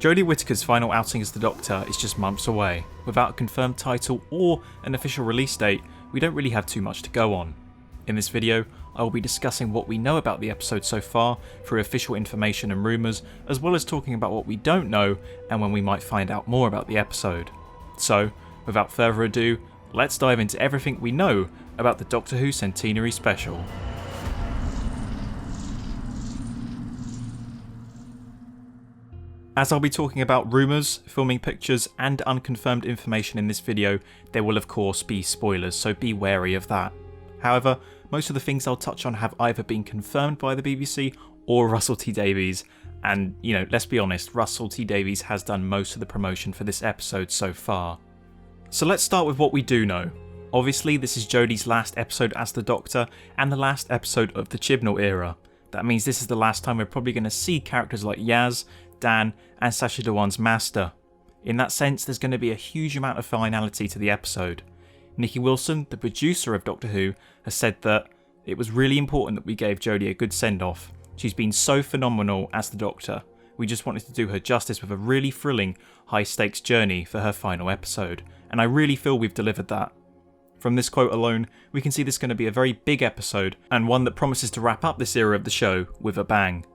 Jodie Whittaker's final outing as the Doctor is just months away. Without a confirmed title or an official release date, we don't really have too much to go on. In this video, I will be discussing what we know about the episode so far through official information and rumours, as well as talking about what we don't know and when we might find out more about the episode. So, without further ado, let's dive into everything we know about the Doctor Who Centenary Special. As I'll be talking about rumours, filming pictures and unconfirmed information in this video, there will of course be spoilers, so be wary of that. However, most of the things I'll touch on have either been confirmed by the BBC or Russell T Davies, and let's be honest, Russell T Davies has done most of the promotion for this episode so far. So let's start with what we do know. Obviously this is Jodie's last episode as the Doctor and the last episode of the Chibnall era. That means this is the last time we're probably going to see characters like Yaz, Dan and Sacha Dhawan's Master. In that sense, there's going to be a huge amount of finality to the episode. Nikki Wilson, the producer of Doctor Who, has said that it was really important that we gave Jodie a good send-off. She's been so phenomenal as the Doctor. We just wanted to do her justice with a really thrilling, high-stakes journey for her final episode, and I really feel we've delivered that. From this quote alone, we can see this is going to be a very big episode, and one that promises to wrap up this era of the show with a bang.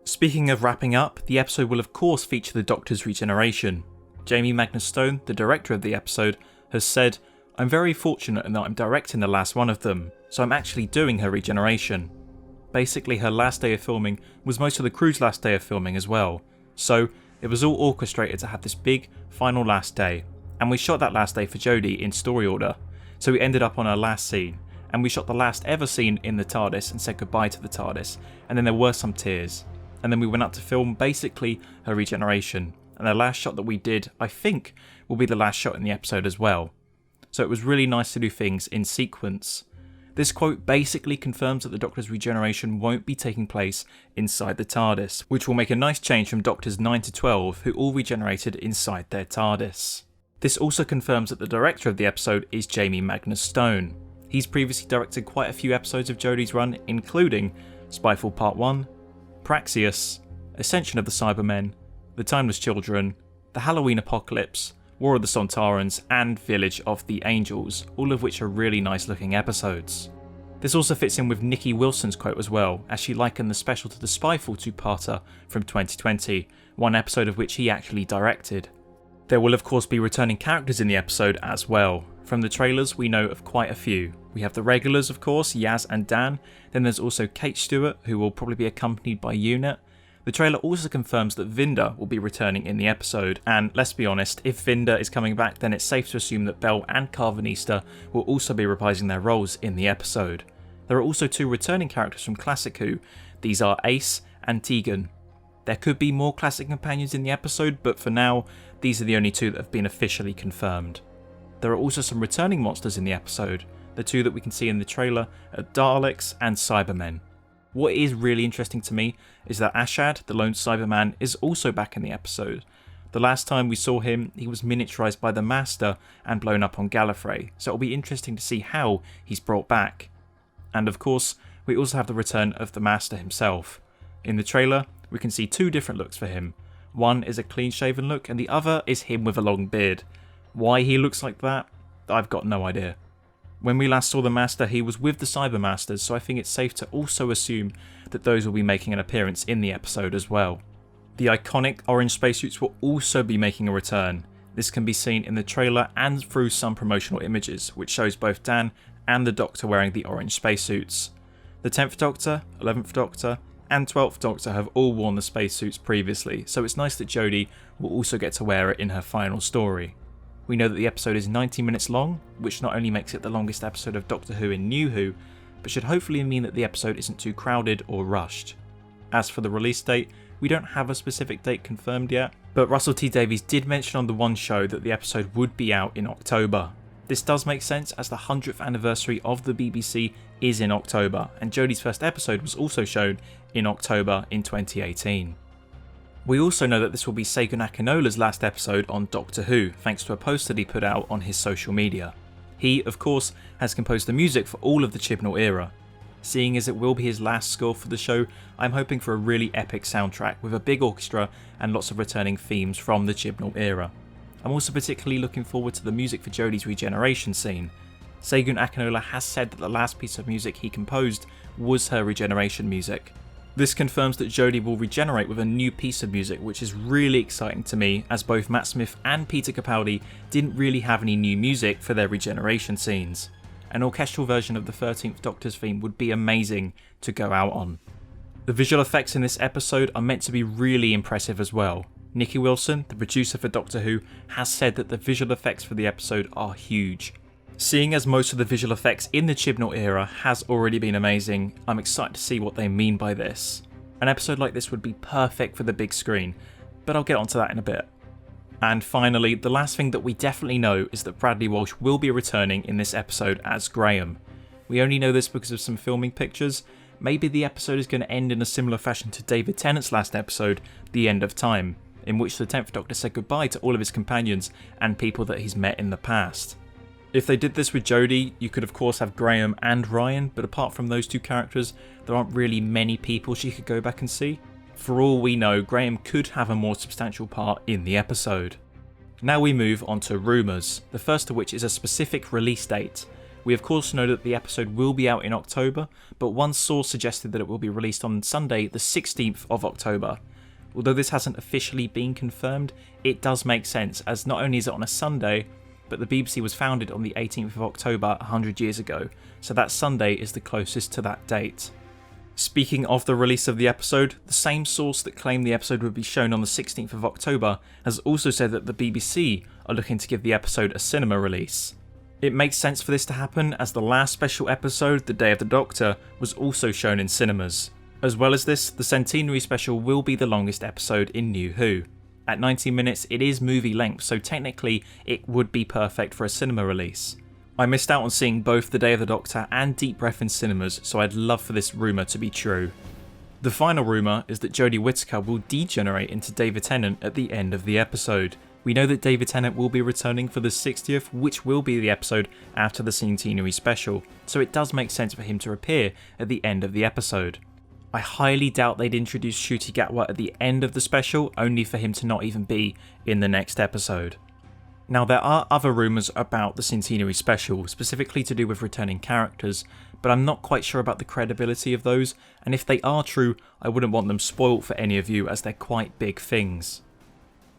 Speaking of wrapping up, the episode will of course feature the Doctor's regeneration. Jamie Magnus Stone, the director of the episode, has said, "I'm very fortunate in that I'm directing the last one of them, so I'm actually doing her regeneration." Basically her last day of filming was most of the crew's last day of filming as well, so it was all orchestrated to have this big final last day, and we shot that last day for Jodie in story order, so we ended up on her last scene, and we shot the last ever scene in the TARDIS and said goodbye to the TARDIS, and then there were some tears. And then we went up to film basically her regeneration, and the last shot that we did, I think, will be the last shot in the episode as well. So it was really nice to do things in sequence. This quote basically confirms that the Doctor's regeneration won't be taking place inside the TARDIS, which will make a nice change from Doctors 9 to 12, who all regenerated inside their TARDIS. This also confirms that the director of the episode is Jamie Magnus Stone. He's previously directed quite a few episodes of Jodie's run, including Spyfall Part 1, Praxeus, Ascension of the Cybermen, The Timeless Children, The Halloween Apocalypse, War of the Sontarans and Village of the Angels, all of which are really nice looking episodes. This also fits in with Nikki Wilson's quote as well, as she likened the special to the Spyfall two-parter from 2020, one episode of which he actually directed. There will of course be returning characters in the episode as well. From the trailers we know of quite a few. We have the regulars of course, Yaz and Dan, then there's also Kate Stewart who will probably be accompanied by Unit. The trailer also confirms that Vinda will be returning in the episode, and let's be honest, if Vinda is coming back then it's safe to assume that Belle and Carvanista will also be reprising their roles in the episode. There are also two returning characters from Classic Who, these are Ace and Tegan. There could be more classic companions in the episode, but for now, these are the only two that have been officially confirmed. There are also some returning monsters in the episode. The two that we can see in the trailer are Daleks and Cybermen. What is really interesting to me is that Ashad, the lone Cyberman, is also back in the episode. The last time we saw him, he was miniaturised by the Master and blown up on Gallifrey, so it'll be interesting to see how he's brought back. And of course, we also have the return of the Master himself. In the trailer, we can see two different looks for him. One is a clean-shaven look and the other is him with a long beard. Why he looks like that, I've got no idea. When we last saw the Master, he was with the Cybermasters, so I think it's safe to also assume that those will be making an appearance in the episode as well. The iconic orange spacesuits will also be making a return. This can be seen in the trailer and through some promotional images, which shows both Dan and the Doctor wearing the orange spacesuits. The 10th Doctor, 11th Doctor and 12th Doctor have all worn the spacesuits previously, so it's nice that Jodie will also get to wear it in her final story. We know that the episode is 90 minutes long, which not only makes it the longest episode of Doctor Who in New Who, but should hopefully mean that the episode isn't too crowded or rushed. As for the release date, we don't have a specific date confirmed yet, but Russell T Davies did mention on the One Show that the episode would be out in October. This does make sense as the 100th anniversary of the BBC is in October, and Jodie's first episode was also shown in October in 2018. We also know that this will be Segun Akinola's last episode on Doctor Who, thanks to a post that he put out on his social media. He, of course, has composed the music for all of the Chibnall era. Seeing as it will be his last score for the show, I'm hoping for a really epic soundtrack with a big orchestra and lots of returning themes from the Chibnall era. I'm also particularly looking forward to the music for Jodie's regeneration scene. Segun Akinola has said that the last piece of music he composed was her regeneration music. This confirms that Jodie will regenerate with a new piece of music, which is really exciting to me, as both Matt Smith and Peter Capaldi didn't really have any new music for their regeneration scenes. An orchestral version of the 13th Doctor's theme would be amazing to go out on. The visual effects in this episode are meant to be really impressive as well. Nikki Wilson, the producer for Doctor Who, has said that the visual effects for the episode are huge. Seeing as most of the visual effects in the Chibnall era has already been amazing, I'm excited to see what they mean by this. An episode like this would be perfect for the big screen, but I'll get onto that in a bit. And finally, the last thing that we definitely know is that Bradley Walsh will be returning in this episode as Graham. We only know this because of some filming pictures. Maybe the episode is going to end in a similar fashion to David Tennant's last episode, The End of Time, in which the 10th Doctor said goodbye to all of his companions and people that he's met in the past. If they did this with Jodie, you could of course have Graham and Ryan, but apart from those two characters, there aren't really many people she could go back and see. For all we know, Graham could have a more substantial part in the episode. Now we move on to rumours, the first of which is a specific release date. We of course know that the episode will be out in October, but one source suggested that it will be released on Sunday the 16th of October. Although this hasn't officially been confirmed, it does make sense, as not only is it on a Sunday, but the BBC was founded on the 18th of October 100 years ago, so that Sunday is the closest to that date. Speaking of the release of the episode, the same source that claimed the episode would be shown on the 16th of October has also said that the BBC are looking to give the episode a cinema release. It makes sense for this to happen, as the last special episode, The Day of the Doctor, was also shown in cinemas. As well as this, the Centenary Special will be the longest episode in New Who. At 90 minutes, it is movie length, so technically it would be perfect for a cinema release. I missed out on seeing both The Day of the Doctor and Deep Breath in cinemas, so I'd love for this rumour to be true. The final rumour is that Jodie Whittaker will degenerate into David Tennant at the end of the episode. We know that David Tennant will be returning for the 60th, which will be the episode after the Centenary Special, so it does make sense for him to appear at the end of the episode. I highly doubt they'd introduce Ncuti Gatwa at the end of the special, only for him to not even be in the next episode. Now, there are other rumours about the Centenary Special, specifically to do with returning characters, but I'm not quite sure about the credibility of those, and if they are true, I wouldn't want them spoilt for any of you, as they're quite big things.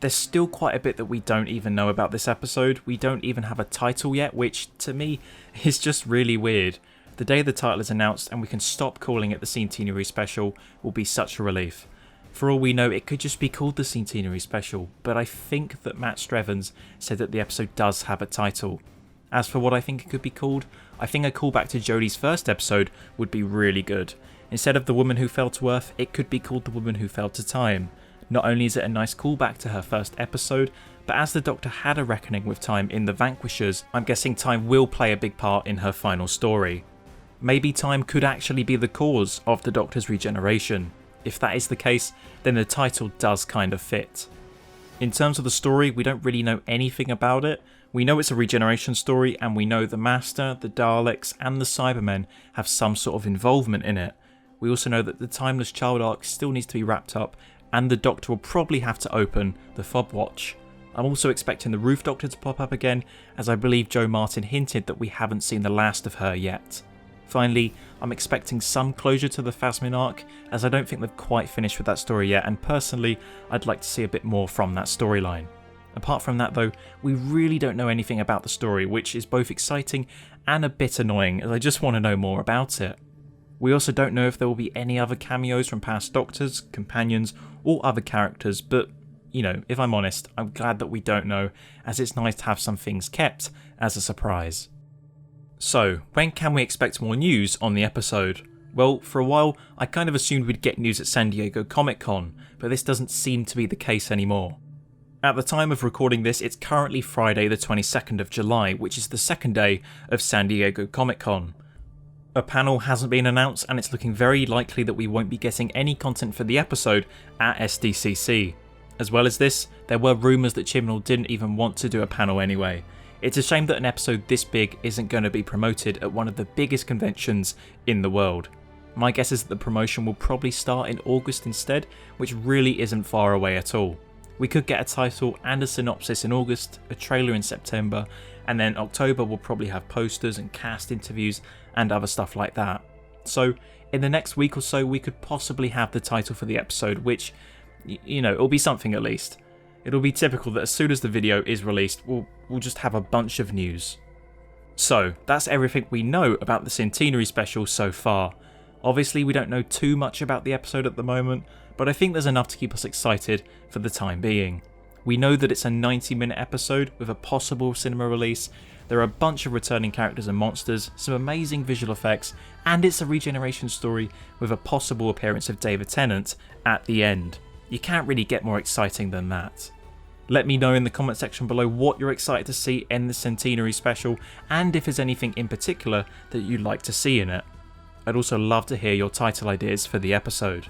There's still quite a bit that we don't even know about this episode. We don't even have a title yet, which, to me, is just really weird. The day the title is announced and we can stop calling it the Centenary Special will be such a relief. For all we know, it could just be called the Centenary Special, but I think that Matt Strevens said that the episode does have a title. As for what I think it could be called, I think a callback to Jodie's first episode would be really good. Instead of The Woman Who Fell to Earth, it could be called The Woman Who Fell to Time. Not only is it a nice callback to her first episode, but as the Doctor had a reckoning with time in The Vanquishers, I'm guessing time will play a big part in her final story. Maybe time could actually be the cause of the Doctor's regeneration. If that is the case, then the title does kind of fit. In terms of the story, we don't really know anything about it. We know it's a regeneration story, and we know the Master, the Daleks, and the Cybermen have some sort of involvement in it. We also know that the Timeless Child arc still needs to be wrapped up, and the Doctor will probably have to open the Fob Watch. I'm also expecting the Roof Doctor to pop up again, as I believe Jo Martin hinted that we haven't seen the last of her yet. Finally, I'm expecting some closure to the Phasmin arc, as I don't think they've quite finished with that story yet, and personally, I'd like to see a bit more from that storyline. Apart from that though, we really don't know anything about the story, which is both exciting and a bit annoying, as I just want to know more about it. We also don't know if there will be any other cameos from past Doctors, companions, or other characters, but, you know, if I'm honest, I'm glad that we don't know, as it's nice to have some things kept as a surprise. So, when can we expect more news on the episode? Well, for a while, I kind of assumed we'd get news at San Diego Comic-Con, but this doesn't seem to be the case anymore. At the time of recording this, it's currently Friday the 22nd of July, which is the second day of San Diego Comic-Con. A panel hasn't been announced, and it's looking very likely that we won't be getting any content for the episode at SDCC. As well as this, there were rumours that Chibnall didn't even want to do a panel anyway. It's a shame that an episode this big isn't going to be promoted at one of the biggest conventions in the world. My guess is that the promotion will probably start in August instead, which really isn't far away at all. We could get a title and a synopsis in August, a trailer in September, and then October will probably have posters and cast interviews and other stuff like that. So in the next week or so we could possibly have the title for the episode, which, you know, it'll be something at least. It'll be typical that as soon as the video is released, we'll just have a bunch of news. So that's everything we know about the Centenary Special so far. Obviously we don't know too much about the episode at the moment, but I think there's enough to keep us excited for the time being. We know that it's a 90-minute episode with a possible cinema release, there are a bunch of returning characters and monsters, some amazing visual effects, and it's a regeneration story with a possible appearance of David Tennant at the end. You can't really get more exciting than that. Let me know in the comment section below what you're excited to see in the Centenary Special, and if there's anything in particular that you'd like to see in it. I'd also love to hear your title ideas for the episode.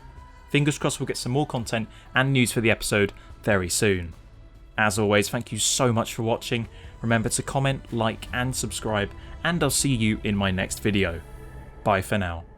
Fingers crossed we'll get some more content and news for the episode very soon. As always, thank you so much for watching. Remember to comment, like and subscribe, and I'll see you in my next video. Bye for now.